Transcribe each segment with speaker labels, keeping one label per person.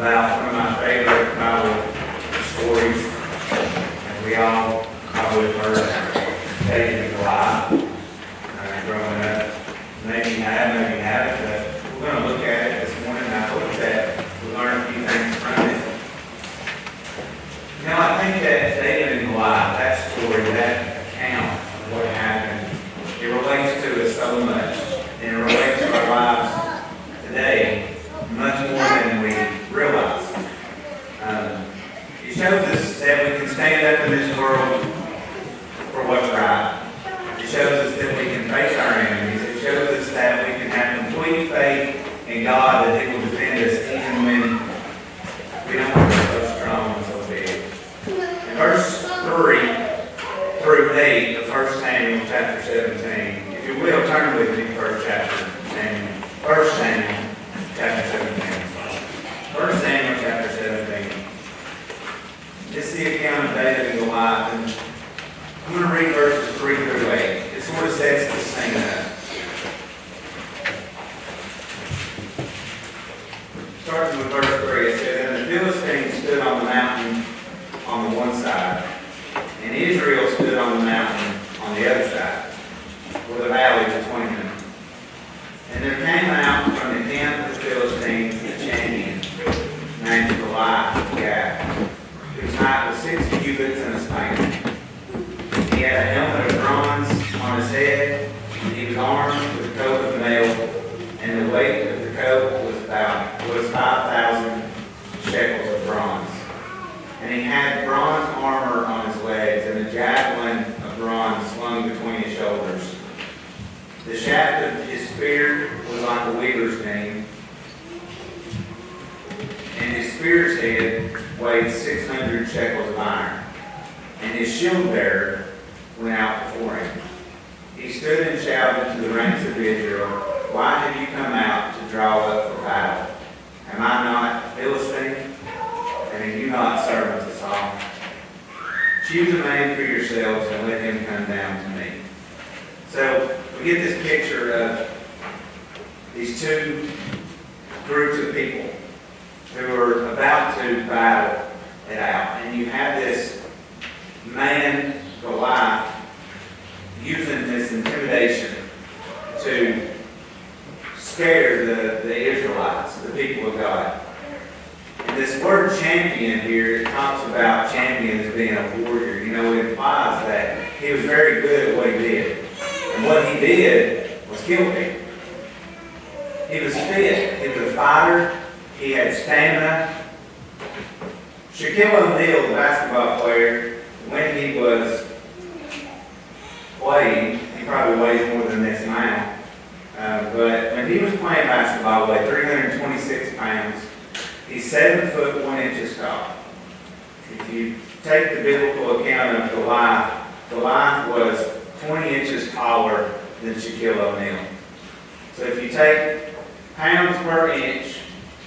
Speaker 1: about one of my favorite Bible stories, and we all probably heard David and Goliath growing up. Maybe you have, maybe you haven't, but we're going to look at it this morning, and I hope that we learn a few things from it. You know, I think that David and Goliath, that story, that account of what happened, it relates to us so much, and it relates to our lives today much more than we realize. It shows us that we can stand up in this world for what's right. It shows us that we can face our enemies. It shows us that we can have complete faith in God that He will defend us even when we don't feel so strong and so big. In verse 3 through 8 of 1 Samuel chapter 17, if you will, turn with me to 1 Samuel chapter 17. 1 Samuel chapter 17. This is the account of David and Goliath, and I'm going to read verses 3 through 8. It sort of sets the scene up. Starting with verse 3, it says, "And the Philistines stood on the mountain on the one side, and Israel stood on the mountain on the other side, with a valley between them. And there came out from the camp of the Philistines a champion named Goliath of Gath, whose height was 60 cubits and a span. He had a helmet of bronze on his head, and he was armed with a coat of mail, and the weight of the coat was 5,000 shekels of bronze. And he had bronze armor on his legs, and a javelin of bronze slung between his shoulders. The shaft of his spear was like a weaver's beam, and his spear's head weighed 600 shekels of iron. And his shield bearer went out before him. He stood and shouted to the ranks of Israel, 'Why have you come out to draw up for battle? Am I not a Philistine? And are you not servants of Saul? Choose a man for yourselves and let him come down to me.'" So we get this picture of these two groups of people who are about to battle it out. And you have this man, Goliath, using this intimidation to scare the Israelites, the people of God. And this word champion here, it talks about champion as being a warrior. You know, it implies that he was very good at what he did. And what he did was kill people. He was fit. He was a fighter. He had stamina. Shaquille O'Neal, the basketball player, when he was playing, he probably weighs more than this now. But when he was playing basketball, he weighed 326 pounds. He's 7 foot 1 inches tall. If you take the biblical account of Goliath, Goliath was 20 inches taller than Shaquille O'Neal. So if you take pounds per inch,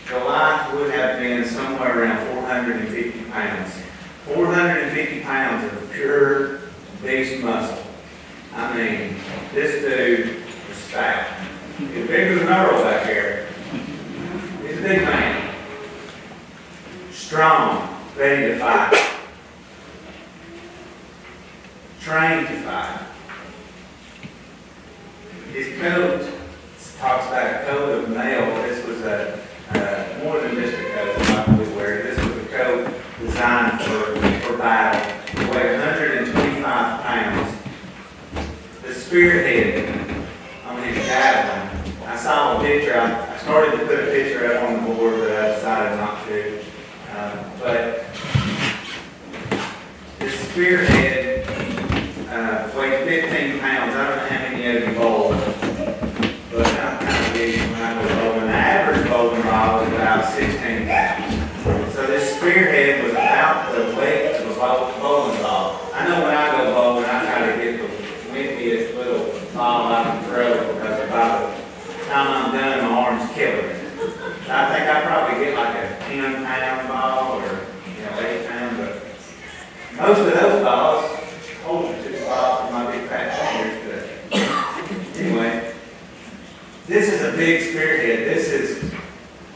Speaker 1: Goliath would have been somewhere around 450 pounds. 450 pounds of pure beast muscle. I mean, this dude was stout. He's bigger than Earl back here. He's a big man. Strong, ready to fight. Trained to fight. His coat talks about a coat of mail. This was more than just a coat that I would wear. This was a coat designed for battle. It weighed 125 pounds. The spearhead on his javelin. I saw a picture. I started to put a picture up on the board, but I decided not to. But this spearhead weighed 15 pounds. I don't know how many of you bowled, but I'm kind of big when I was bowling. The average bowling ball was about 16 pounds. So this spearhead was about the weight of a bowling ball. I know when I go bowling, I try to get the windiest little ball I can throw, because by the time I'm done, my arm's killing me. I think I probably get like a 10-pound ball or 8 pound, but most of those balls hold the two balls in my big fat fingers. But anyway, this is a big spearhead. This is,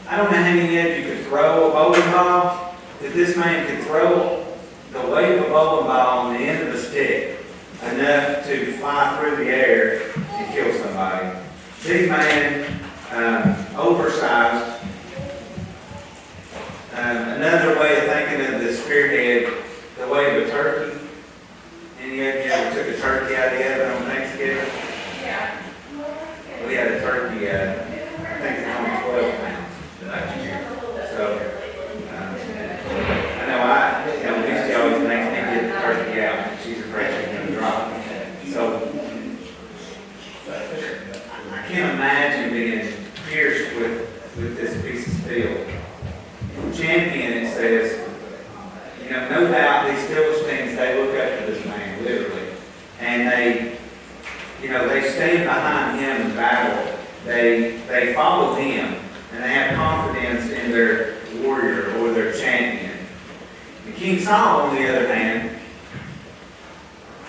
Speaker 1: I don't know how many of you could throw a bowling ball, that this man could throw the weight of a bowling ball on the end of a stick enough to fly through the air and kill somebody. Big man, oversized. Another way of thinking of the spearhead, the way of a turkey. Any of you ever took a turkey out of the oven on Thanksgiving?
Speaker 2: Yeah.
Speaker 1: We had a turkey, I think it's only 12 pounds last year. So, I know Lucy always makes me get the turkey out. She's afraid she's going to drop it. So, I can't imagine being pierced with this piece of steel. Champion, it says, no doubt these Philistines, they look up to this man, literally. And they stand behind him in battle. They follow him, and they have confidence in their warrior or their champion. And King Saul, on the other hand,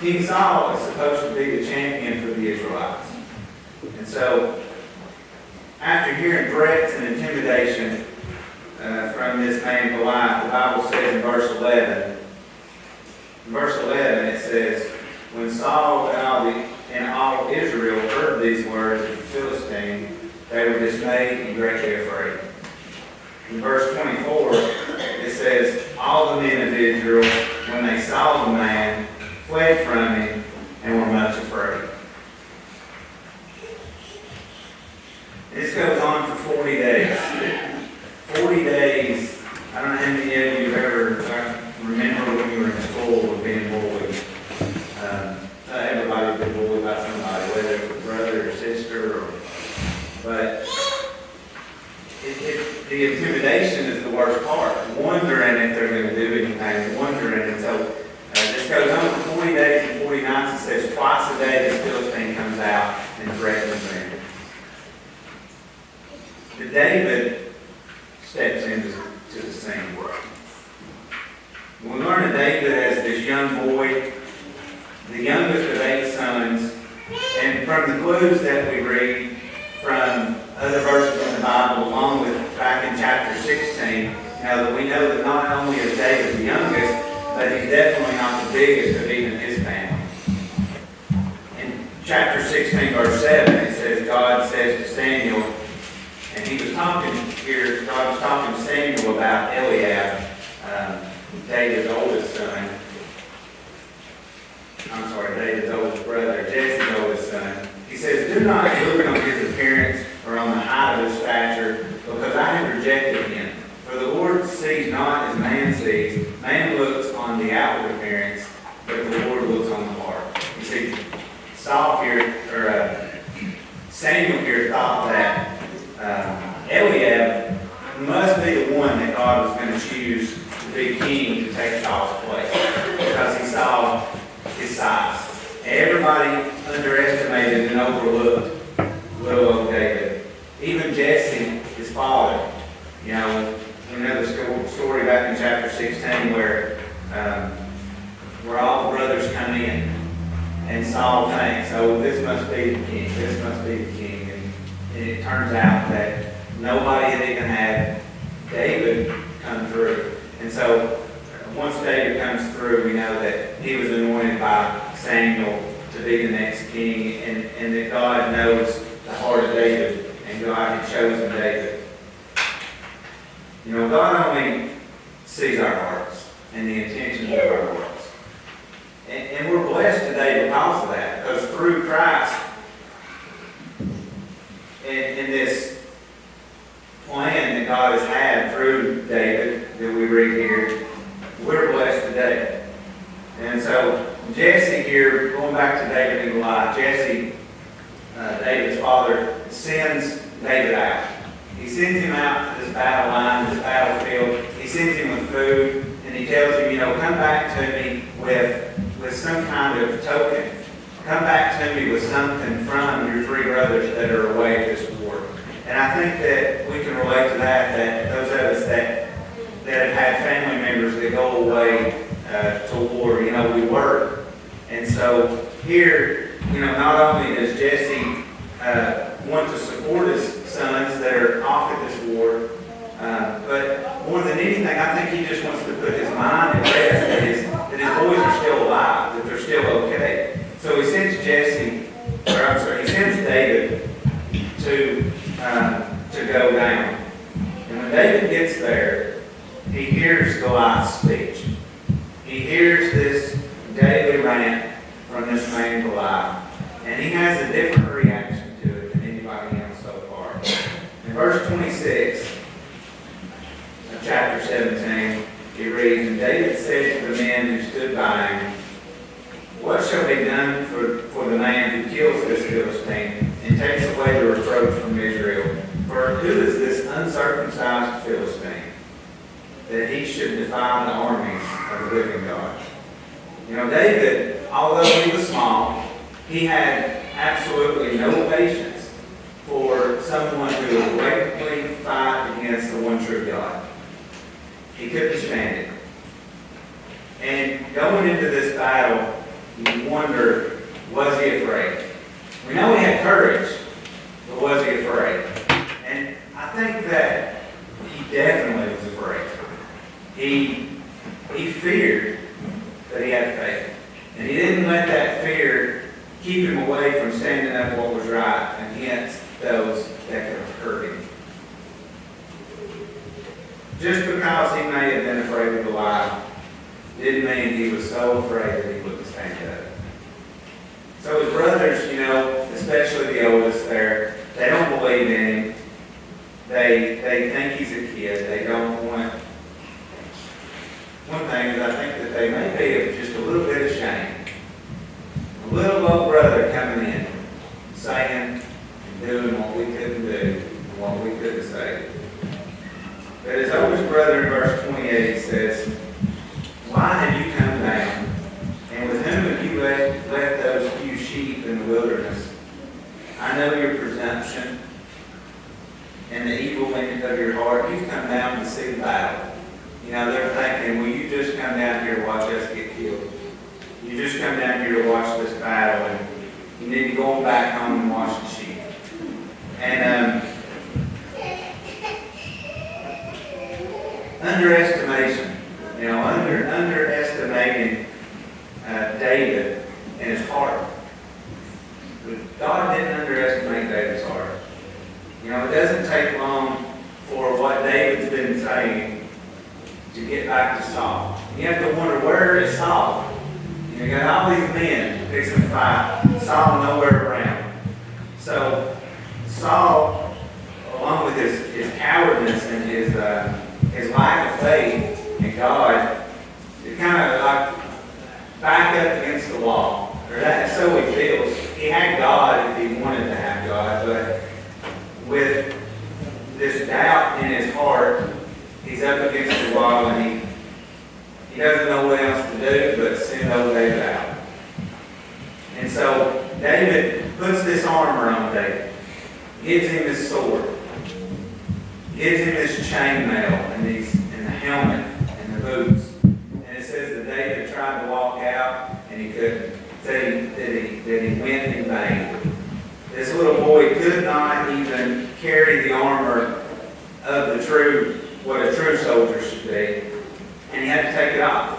Speaker 1: King Saul is supposed to be the champion for the Israelites. And so, after hearing threats and intimidation from this man Goliath, the Bible says in verse 11, it says, when Saul and all Israel heard these words of the Philistine, they were dismayed and greatly afraid. In verse 24, it says, all the men of Israel, when they saw the man, fled from him and were much afraid. This goes on for 40 days. 40 days. I don't know how many of you ever remember when you were in school of being bullied. Everybody's been bullied by somebody, whether it was a brother or sister. But the intimidation is the worst part. Wondering if they're going to do anything. Wondering. And so this goes on for 40 days and 40 nights. It says twice a day this Philistine comes out and threatens them. But David steps into the scene. We learn of David as this young boy, the youngest of 8 sons, and from the clues that we read from other verses in the Bible, along with back in chapter 16, that we know that not only is David the youngest, but he's definitely not the biggest of even his family. In chapter 16, verse 7, it says, God says to Samuel, and he was talking here, God was talking to Samuel about Eliab, David's oldest son. David's oldest brother, Jesse's oldest son. He says, do not look on his appearance or on the height of his stature, because I have rejected him. For the Lord sees not as man sees. Man looks on the outward appearance, but the Lord looks on the heart. You see, Samuel here thought that Eliab must be the one that God was going to choose to be king to take Saul's place, because he saw his size. Everybody underestimated and overlooked little old David. Even Jesse, his father. We know the story back in chapter 16 where all the brothers come in, and Saul thinks, oh, this must be the king, this must be the king. And it turns out that nobody had even had David come through. And so once David comes through, we know that he was anointed by Samuel to be the next king, and that God knows the heart of David, and God had chosen David. God only sees our hearts and the intentions of our hearts. And we're blessed today because of that, because through Christ, in this plan that God has had through David that we read here, we're blessed today. And so Jesse here, going back to David and Goliath, Jesse, David's father, sends David out. He sends him out to this battle line, this battlefield. He sends him with food, and he tells him, come back to me with some kind of token. Come back to me with something from your 3 brothers that are away at this war. And I think that we can relate to that those of us that have had family members that go away to war, we work. And so here, not only does Jesse want to support his sons that are off at this war, but when David gets there, he hears Goliath's speech. He hears this daily rant from this man Goliath. And he has a different reaction to it than anybody else so far. In verse 26 of chapter 17, it reads, "And David said to the men who stood by him, What shall be done for the man who kills this Philistine and takes away the reproach from Israel? For who is this uncircumcised Philistine, that he should defy the armies of the living God?" You know, David, although he was small, he had absolutely no patience for someone who would blatantly fight against the one true God. He couldn't stand it. And going into this battle, you wonder, was he afraid? We know he had courage, but was he afraid? And I think that he definitely was afraid. He feared, but he had faith. And he didn't let that fear keep him away from standing up what was right against those that could hurt him. Just because he may have been afraid of Goliath didn't mean he was so afraid that he wouldn't stand up. So his brothers, you know, especially the oldest there, they don't believe in him. They think he's a kid. They don't want. One thing is I think that they may be just a little bit ashamed. A little old brother coming in, saying and doing what we couldn't do, and what we couldn't say. But his oldest brother in verse 28 says, "Why have you come down? And with whom have you left those few sheep in the wilderness? I know your presumption and the evil in of your heart. You've come down to see the battle." You know, they're thinking, will you just come down here to watch us get killed? You just come down here to watch this battle, and you need to go back home and watch the sheep. And underestimation, you know, underestimating David and his heart. But God didn't underestimate David's heart. You know, it doesn't take long for what David's been saying to get back to Saul. You have to wonder, where is Saul? You got all these men fixing to fight. Saul nowhere around. So Saul, along with his cowardness and his lack of faith in God, it kind of like back up against the wall. Or that's so he feels. He had God if he wanted to have God, but with this doubt in his heart, he's up against the wall, and he doesn't know what else to do but send old David out. And so David puts this armor on David, gives him this sword, gives him this chainmail and the helmet and the boots. And it says that David tried to walk out and he couldn't. It said that he went in vain. This little boy could not even carry the armor of what a true soldier should be, and he had to take it off.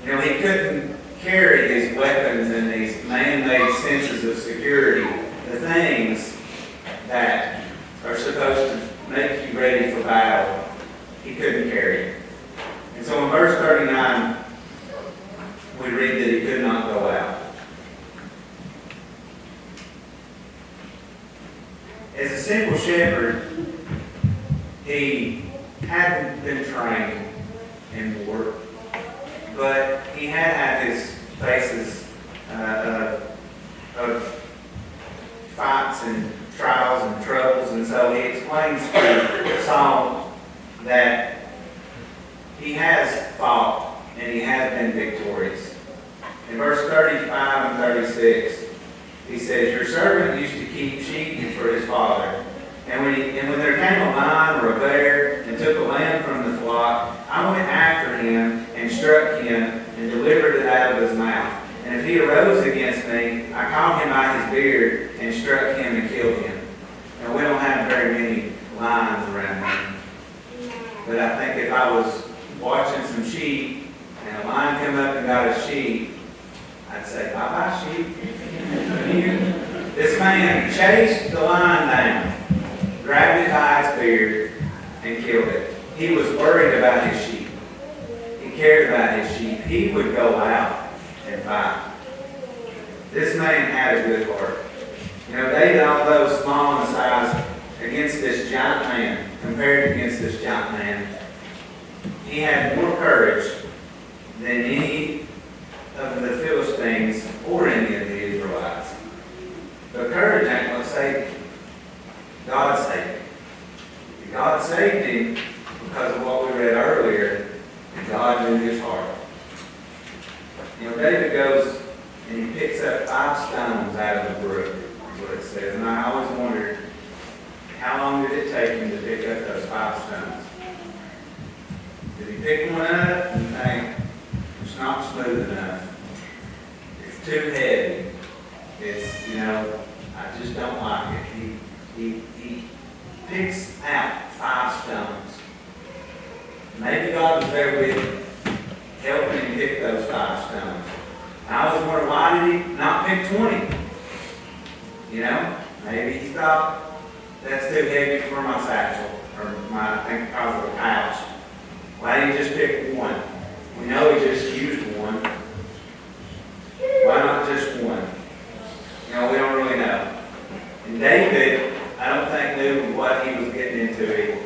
Speaker 1: You know, he couldn't carry these weapons and these man-made senses of security, the things that are supposed to make you ready for battle. He couldn't carry it. And so in verse 39, we read that he could not go out. As a simple shepherd, he hadn't been trained in war, but he had his phases of fights and trials and troubles, and so he explains to Saul that he has fought and he has been victorious. In verse 35 and 36, he says, "Your servant used to keep sheep for his father. And when there came a lion or a bear and took a lamb from the flock, I went after him and struck him and delivered it out of his mouth. And if he arose against me, I caught him by his beard and struck him and killed him." Now, we don't have very many lions around here. But I think if I was watching some sheep and a lion come up and got a sheep, I'd say, "Bye-bye, sheep." This man chased the lion down, grabbed it by its beard, and killed it. He was worried about his sheep. He cared about his sheep. He would go out and fight. This man had a good heart. You know, David, although small in size, against this giant man, compared against this giant man, he had more courage than any of the Philistines or any of the Israelites. But courage ain't what saved him. God saved him. God saved him because of what we read earlier, and God knew his heart. You know, David goes and he picks up 5 stones out of the brook, is what it says. And I always wondered, how long did it take him to pick up those 5 stones? Did he pick one up and think, it's not smooth enough? It's too heavy. It's, you know, I just don't like it. He picks out 5 stones. Maybe God was there with him, helping him pick those 5 stones. I always wondered, why did he not pick 20? You know, maybe he thought, that's too heavy for my satchel, or my, I think because of the pouch. Why didn't he just pick one? We know he just used one. Why not just one? You know, we don't really know. And David, I don't think knew what he was getting into either.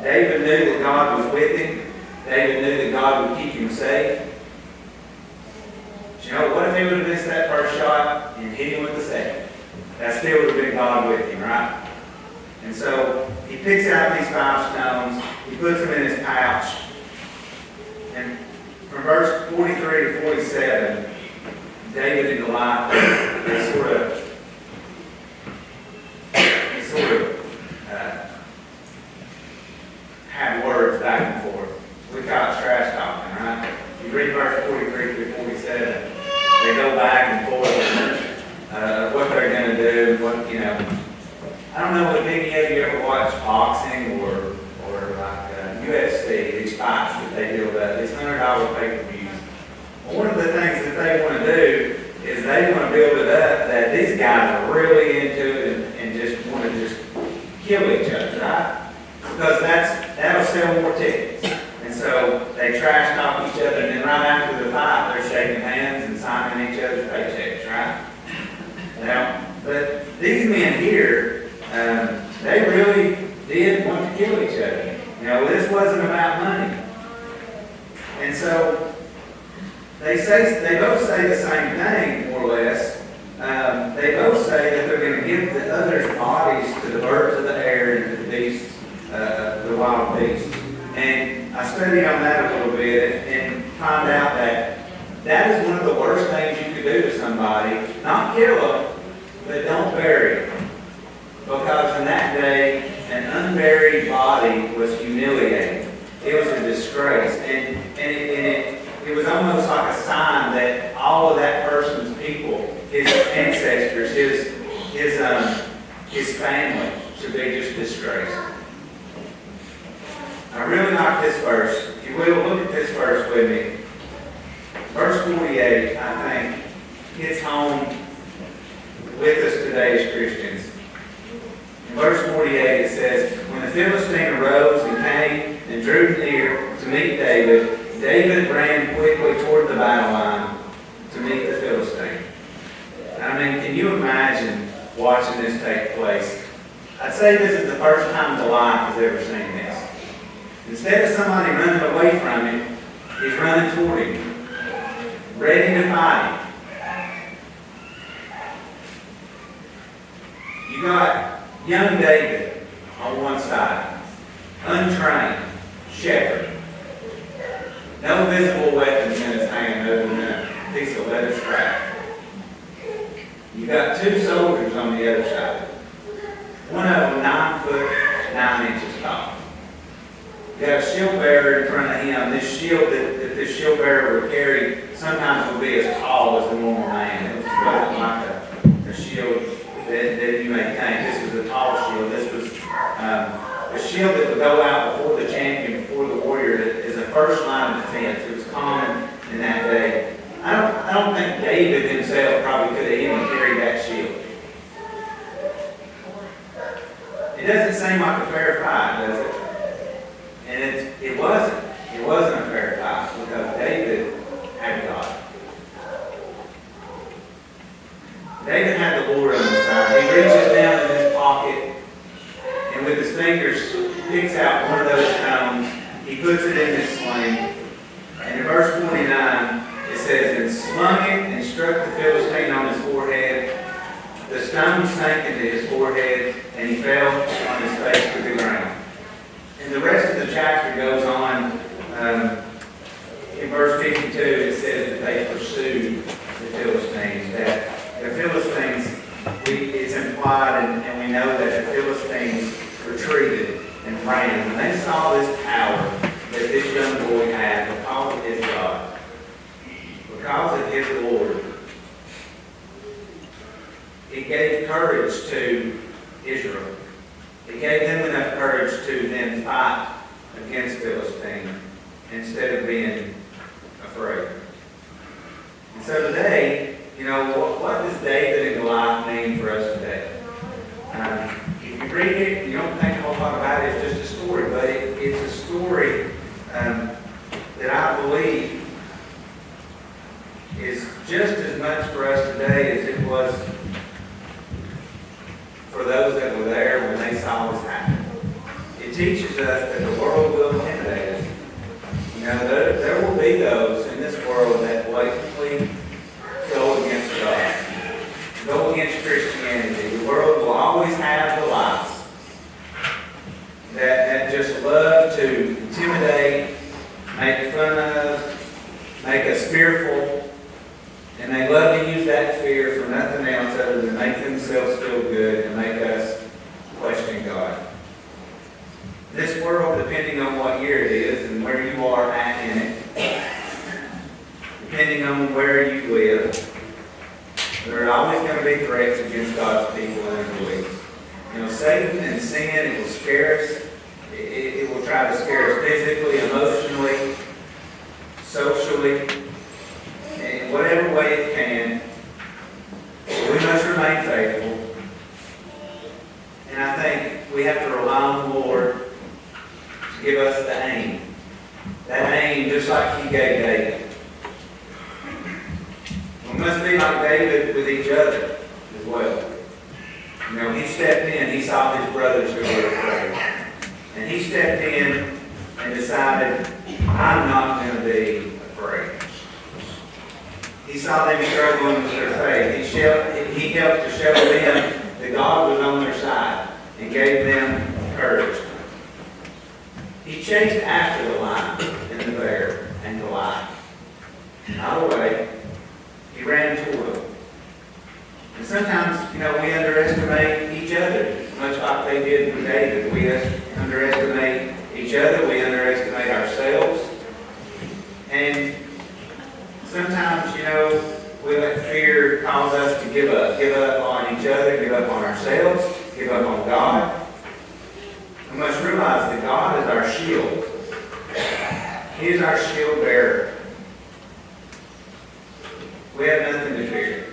Speaker 1: David knew that God was with him. David knew that God would keep him safe. But you know, what if he would have missed that first shot and hit him with the second? That still would have been God with him, right? And so he picks out these 5 stones, he puts them in his pouch. And from verse 43 to 47, David and Goliath, they sort of have words back and forth. We call it trash talking, right? You read verse 43 through 47, they go back and forth what they're going to do, what, you know. I don't know if any of you ever watch boxing or like UFC, these fights that they build up, these $100 pay-per-views. Well, one of the things that they want to do is they want to build it up that these guys are really into it and just want to just kill each other, right? Because that'll sell more tickets. And so they trash talk each other, and then right after the fight, they're shaking hands and signing each other's paychecks, right? Now, but these men here, they really did want to kill each other. You know, this wasn't about money. And so they both say the same thing, more or less. They both say that they're going to give the others' bodies to the birds of the air and to the beasts, the wild beasts. And I studied on that a little bit and found out that is one of the worst things you could do to somebody. Not kill them, but don't bury them. Because in that day, an unburied body was humiliating. It was a disgrace. And it was almost like a sign that all of that person's people, his ancestors, his family, should be just disgraced. I really like this verse. If you will, look at this verse with me. Verse 48, I think, hits home with us today as Christians. In verse 48 it says, when the Philistine arose and came and drew near to meet David, David ran quickly toward the battle line to meet the Philistine. I mean, can you imagine watching this take place? I'd say this is the first time Goliath has ever seen this. Instead of somebody running away from him, he's running toward him, ready to fight him. You got young David on one side, untrained, shepherd, no visible weapons in his hand other than a piece of leather strap. You got 2 soldiers on the other side. One of them 9 foot 9 inches tall. You got a shield bearer in front of him. This shield that this shield bearer would carry sometimes would be as tall as a normal man. It wasn't like a shield that you may think. This was a tall shield. This was a shield that would go out before the champion, before the warrior, as a first line of defense. It was common in that day. I don't think David himself probably could have even carried that shield. And doesn't seem like a fair fight, does it? And it wasn't. It wasn't a fair fight because David had God. David had the Lord on his side. He reaches down in his pocket and with his fingers picks out one of those stones. He puts it in his sling. And in verse 29, it says, and slung it and struck the Philistine on his forehead. The stone sank into his forehead, and he fell on his face to the ground. And the rest of the chapter goes on. In verse 52, it says that they pursued the Philistines. That the Philistines, it's implied, and we know that the Philistines retreated and ran. When they saw this power that this young boy had because of his God, because of his Lord, it gave courage to Israel. It gave them enough courage to then fight against Philistine instead of being afraid. And so today, what does David and Goliath mean for us today? If you read it, you don't think a whole lot about it. It's just a story, but it's a story that I believe is just as much for us today as it was for those that were there when they saw this happen. It teaches us that the world will intimidate us. There will be those in this world that blatantly go against God, go against Christianity. The world will always have the lies that just love to intimidate, make fun of, make us fearful, and they love to use that fear for nothing else other than make themselves feel good and make us question God. This world, depending on what year it is and where you are at in it, depending on where you live, there are always going to be threats against God's people and their beliefs. Satan and sin, it will scare us. It will try to scare us physically, emotionally, socially, in whatever way it can. We must remain faithful. And I think we have to rely on the Lord to give us the aim. That aim, just like He gave David. We must be like David with each other as well. He stepped in, he saw his brothers who were afraid. And he stepped in and decided, I'm not going to be afraid. He saw them struggling with their faith. He helped to show them that God was on their side and gave them courage. He chased after the lion and the bear and Goliath. Not away. He ran toward them. And sometimes, we underestimate each other, much like they did with David. We underestimate each other. We underestimate ourselves. And sometimes, we let fear cause us to give up. Give up on each other, give up on ourselves, give up on God. We must realize that God is our shield. He is our shield bearer. We have nothing to fear.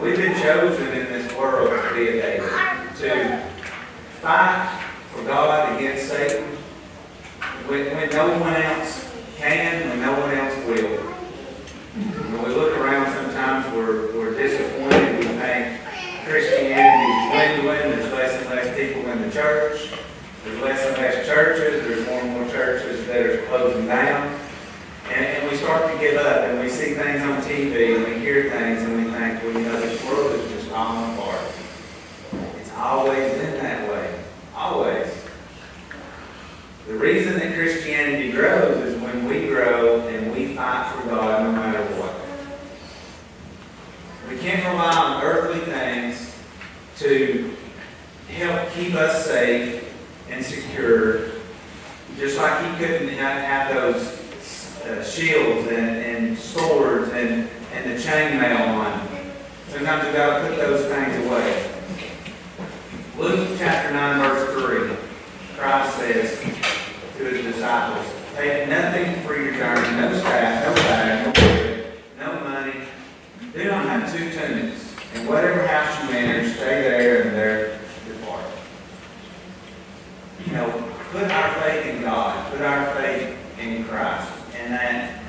Speaker 1: We've been chosen in this world to be a David, to fight for God against Satan when no one else can, when no one else will. When we look around, sometimes we're disappointed. We think Christianity is dwindling. There's less and less people in the church. There's less and less churches. There's more and more churches that are closing down. And we start to give up, and we see things on TV, and we hear things, and we think, this world is just falling apart. It's always been that way. Always. The reason that Christianity grows is when we grow and we fight for God no matter what. We can't rely on earthly things to help keep us safe and secure, just like He couldn't have those shields and swords and the chainmail on. Sometimes we've got to put those things away. Luke chapter 9, verse 3, Christ says to His disciples, take nothing for your journey, no staff, no bag, no bread, no money. Do not have two tunics. And whatever house you enter, stay there, and there the put our faith in God, put our faith in Christ, and that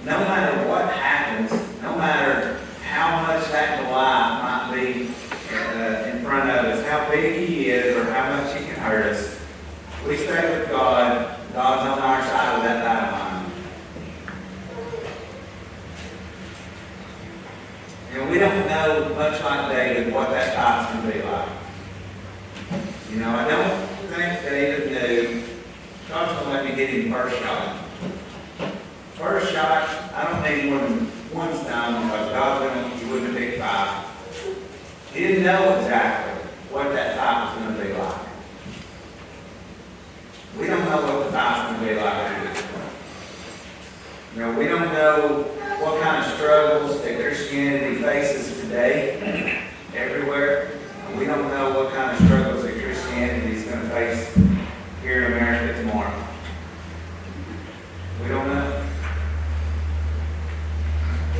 Speaker 1: no matter what happens, no matter how much that Goliath might be in front of us, how big he is, or how much he can hurt us, we stay with God. God's on our side of that battle line. We don't know, much like David, what that fight's going to be like. I don't think David knew God's going to let me get him first shot. First shot, I don't need more than one stone because God's going to, he wouldn't have picked 5. He didn't know exactly what that fight was going to be like. We don't know what the fight's going to be like at this point. We don't know what kind of struggles that Christianity faces today, everywhere. We don't know what kind of struggles that Christianity is going to face here in America tomorrow. We don't know.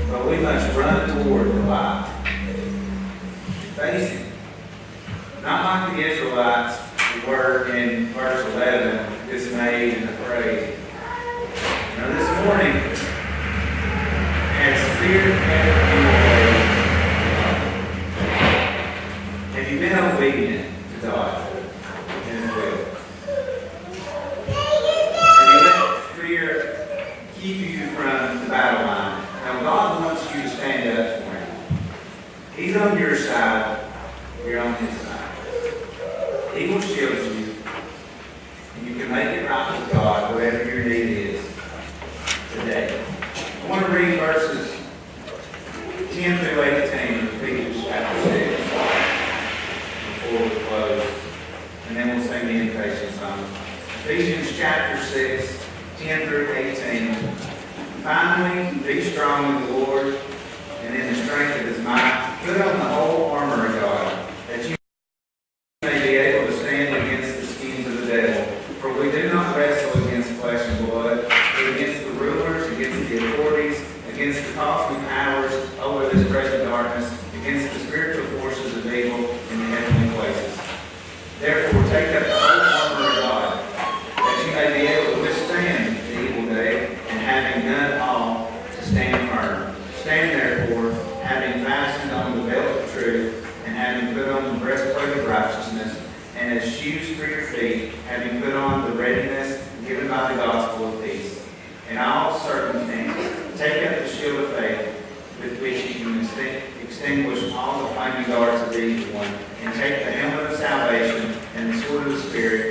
Speaker 1: But we must run toward the light. Face Him. Not like the Israelites who were in verse 11, dismayed and afraid. This morning, as fear carried you away, have you been obedient to God in His will? Have you let fear keep you from the battle line? Now, God wants you to stand up for Him. He's on your side, you're on His side. He will shield you, and you can make it right with God, whatever your need is today. I want to read verses 10 through 18 of Ephesians chapter 6 before we close, and then we'll sing the invitation song. Ephesians chapter 6, 10 through 18. Finally, be strong in the Lord and in the strength of His might. Put on the whole armor of God, that you may be able to stand against the schemes of the devil. For we do not wrestle against flesh and blood, but against the rulers, against the authorities, against the cosmic powers over this present darkness, against the spiritual forces of evil in the heavenly places. Therefore, take up the whole armor of God, that you may be able to withstand the evil day, and having done all, to stand firm. Stand therefore, having fastened on the belt of truth, and having put on the breastplate of righteousness, and as shoes for your feet, having put on the readiness given by the gospel of peace. In all circumstances, take up the shield of faith, with which you can extinguish all the flaming darts of the evil one, and take the helmet of salvation and the sword of the Spirit,